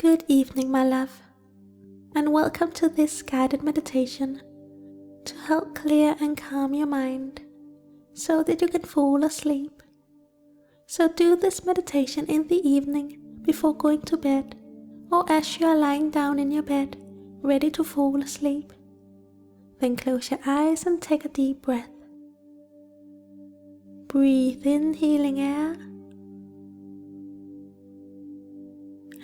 Good evening, my love, and welcome to this guided meditation to help clear and calm your mind so that you can fall asleep. So do this meditation in the evening before going to bed or as you are lying down in your bed ready to fall asleep. Then close your eyes and take a deep breath. Breathe in healing air.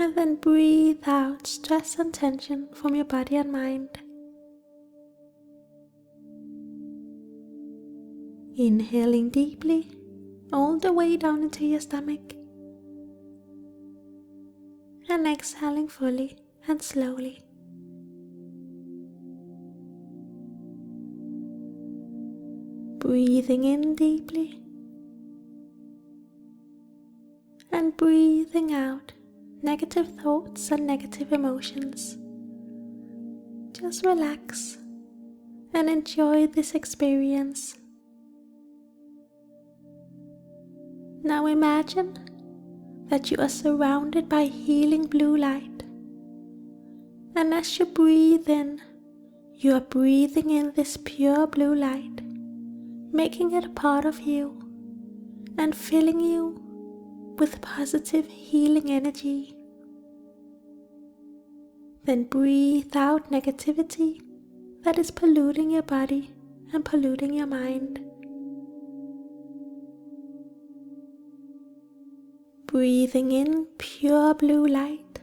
And then breathe out stress and tension from your body and mind. Inhaling deeply, all the way down into your stomach. And exhaling fully and slowly. Breathing in deeply. And breathing out negative thoughts and negative emotions. Just relax and enjoy this experience. Now imagine that you are surrounded by healing blue light. And as you breathe in, you are breathing in this pure blue light, making it a part of you and filling you with positive healing energy. Then breathe out negativity that is polluting your body and polluting your mind. Breathing in pure blue light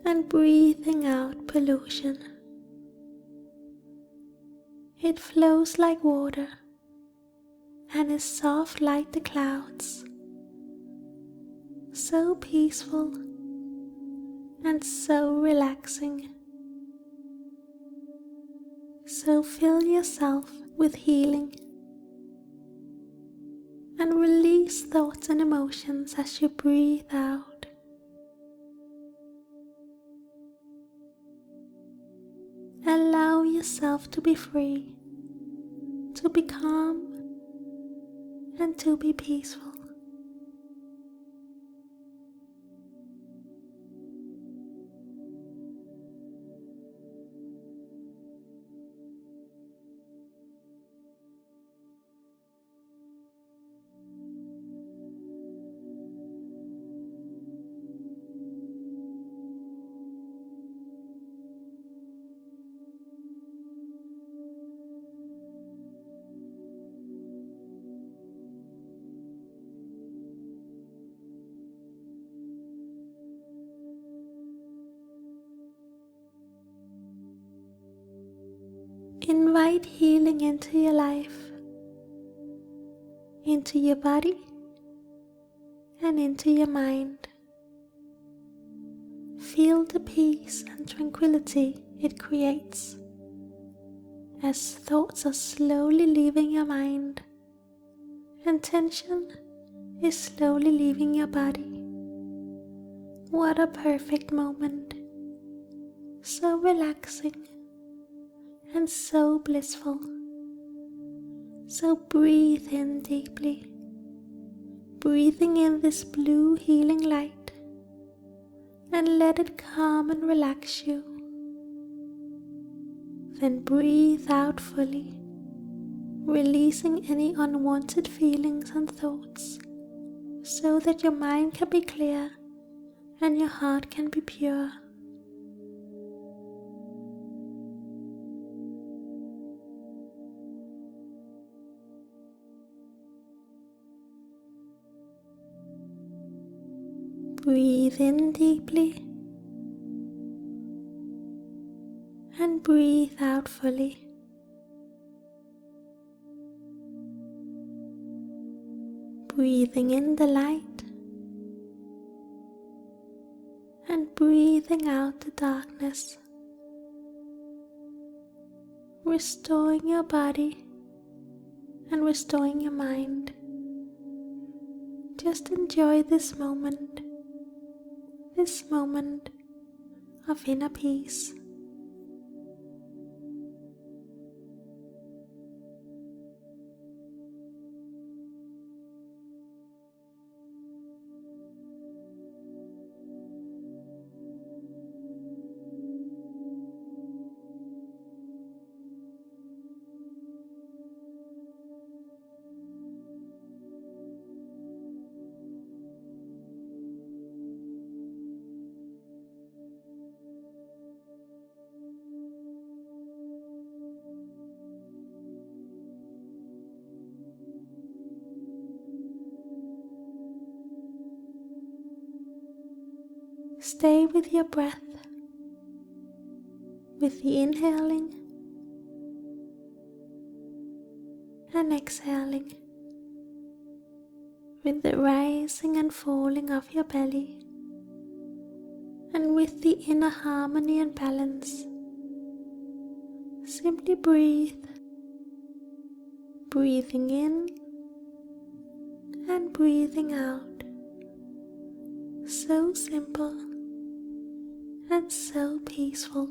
and breathing out pollution. It flows like water and is soft like the clouds, so peaceful and so relaxing. So fill yourself with healing and release thoughts and emotions as you breathe out. Allow yourself to be free, to be calm, and to be peaceful. Invite healing into your life, into your body, and into your mind. Feel the peace and tranquility it creates as thoughts are slowly leaving your mind and tension is slowly leaving your body. What a perfect moment, so relaxing and so blissful. So breathe in deeply, breathing in this blue healing light, and let it calm and relax you. Then breathe out fully, releasing any unwanted feelings and thoughts, so that your mind can be clear and your heart can be pure. Breathe in deeply and breathe out fully. Breathing in the light and breathing out the darkness. Restoring your body and restoring your mind. Just enjoy this moment of inner peace. Stay with your breath, with the inhaling and exhaling, with the rising and falling of your belly, and with the inner harmony and balance. Simply breathe, breathing in and breathing out. So simple and so peaceful.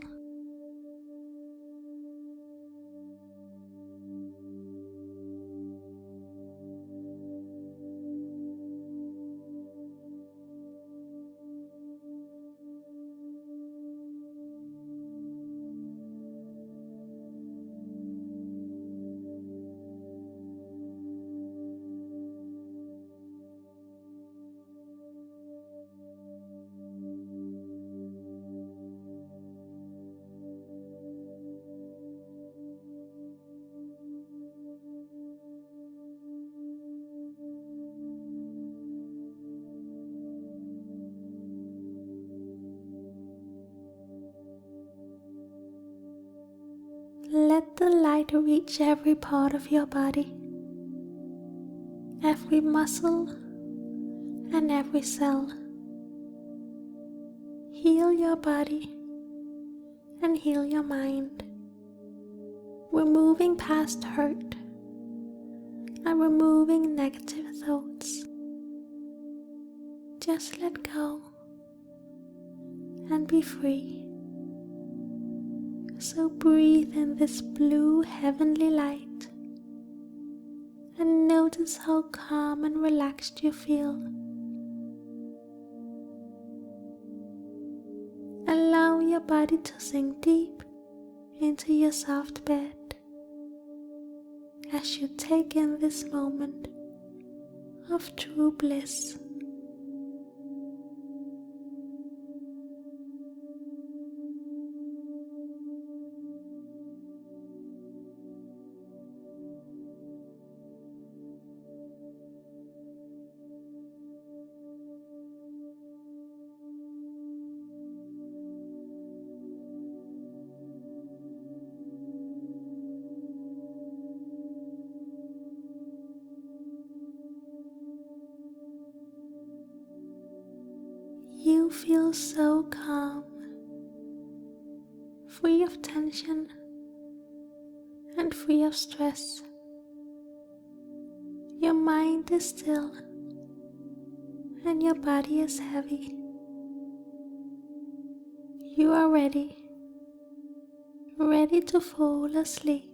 Let the light reach every part of your body, every muscle and every cell. Heal your body and heal your mind, removing past hurt and removing negative thoughts. Just let go and be free. So breathe in this blue heavenly light and notice how calm and relaxed you feel. Allow your body to sink deep into your soft bed as you take in this moment of true bliss. You feel so calm, free of tension and free of stress. Your mind is still and your body is heavy. You are ready to fall asleep.